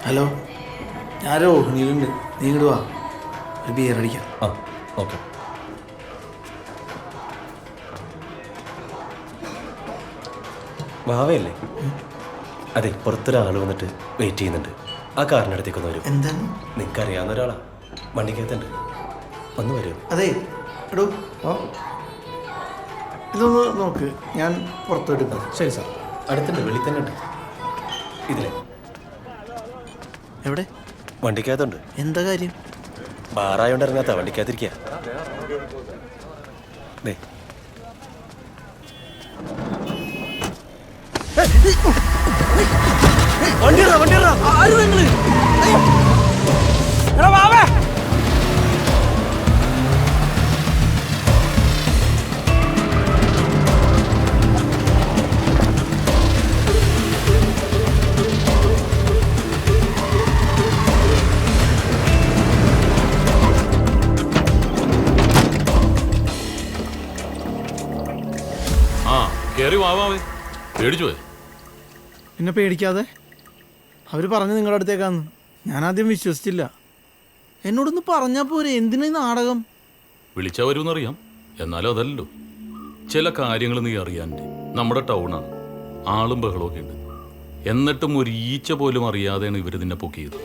Hello, ഞാൻ രോഹിണിയിലുണ്ട്. നീ ഇങ്ങോട്ട് വാ, ഒരു ബിയർ അടിക്കാം. ആ ഓക്കെ. വാവയല്ലേ? അതെ, പുറത്തൊരാൾ വന്നിട്ട് വെയിറ്റ് ചെയ്യുന്നുണ്ട്. ആ കാറിൻ്റെ അടുത്തേക്കൊന്ന് വരും. എന്താണ്? നിങ്ങൾക്ക് അറിയാവുന്ന ഒരാളാ, വണ്ടിക്കകത്തുണ്ട്. ഒന്ന് വരും. അതെ എടോ, ഇതൊന്ന് നോക്ക്, ഞാൻ പുറത്തെടുക്കാം. ശരി സാർ. അടുത്തുണ്ട്, വെളി തന്നെ ഉണ്ട്. ഇതിലെ എവിടെ? വണ്ടിക്കകത്തുണ്ട്. എന്താ കാര്യം? ബാറായോണ്ട് ഇറങ്ങാത്ത, വണ്ടിക്കകത്തിരിക്കുക. ദേ കേറി വാവാവേ, പേടിച്ചു പോയി. പിന്നെ പേടിക്കാതെ, അവർ പറഞ്ഞു നിങ്ങളുടെ അടുത്തേക്കാന്ന്. ഞാൻ ആദ്യം വിശ്വസിച്ചില്ല. എന്നോടൊന്ന് പറഞ്ഞാൽ പോരെ, എന്തിനാ ഈ നാടകം? വിളിച്ചാ വരുമെന്നറിയാം, എന്നാലും അതല്ലല്ലോ. ചില കാര്യങ്ങൾ നീ അറിയാനുണ്ട്. നമ്മുടെ ടൗണാണ്, ആളും ബഹളമൊക്കെ ഉണ്ട്. എന്നിട്ടും ഒരു ഈച്ച പോലും അറിയാതെയാണ് ഇവർ നിന്നെ പൊക്കിയത്.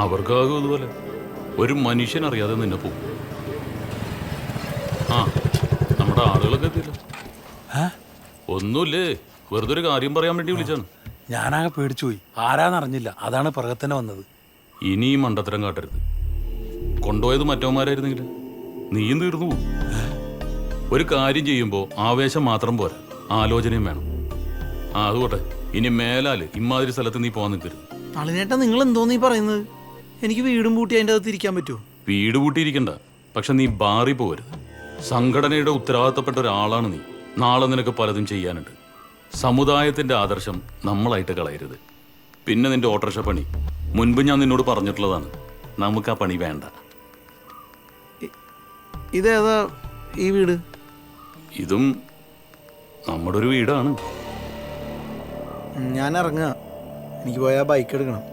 അവർക്കാകും ഇതുപോലെ. ഒരു മനുഷ്യൻ അറിയാതെ നിന്നെ പൊക്കും. ആ, നമ്മുടെ ആളുകളൊക്കെ എത്തിയില്ല. ഒന്നുമില്ലേ, വെറുതെ ഒരു കാര്യം പറയാൻ വേണ്ടി വിളിച്ചാണ്. ഞാനാകെ പേടിച്ചുപോയി, ആരാന്നറിഞ്ഞില്ല. അതാണ് പിറകത്തന്നെ വന്നത്. ഇനി ഈ മണ്ടത്തരം കാട്ടരുത്. കൊണ്ടുപോയത് മറ്റവന്മാരായിരുന്നെങ്കിൽ നീയും തീർന്നു പോകും. ഒരു കാര്യം ചെയ്യുമ്പോൾ ആവേശം മാത്രം പോരാ, ആലോചനയും വേണം. അതുകൊട്ടെ, ഇനി മേലാല് ഇമാതിരി സ്ഥലത്ത് നീ പോകാൻ നിൽക്കരുത്. നളിനേട്ടാ, നിങ്ങൾ എന്തോന്നീ പറയുന്നത്? എനിക്ക് വീടും പൂട്ടി അതിൻ്റെ അകത്ത് ഇരിക്കാൻ പറ്റുമോ? വീട് പൂട്ടിയിരിക്കണ്ട, പക്ഷെ നീ ബാറി പോകരുത്. സംഘടനയുടെ ഉത്തരവാദിത്തപ്പെട്ട ഒരാളാണ് നീ. നാളെ നിനക്ക് പലതും ചെയ്യാനുണ്ട്. സമുദായത്തിന്റെ ആദർശം നമ്മളായിട്ട് കളയരുത്. പിന്നെ നിന്റെ ഓട്ടോറിക്ഷ പണി, മുൻപ് ഞാൻ നിന്നോട് പറഞ്ഞിട്ടുള്ളതാണ്. നമുക്ക് ആ പണി വേണ്ട. ഇതേതാ ഈ വീട്? ഇതും നമ്മുടെ ഒരു വീടാണ്. ഞാൻ ഇറങ്ങുക, എനിക്ക് പോയാൽ ബൈക്ക് എടുക്കണം.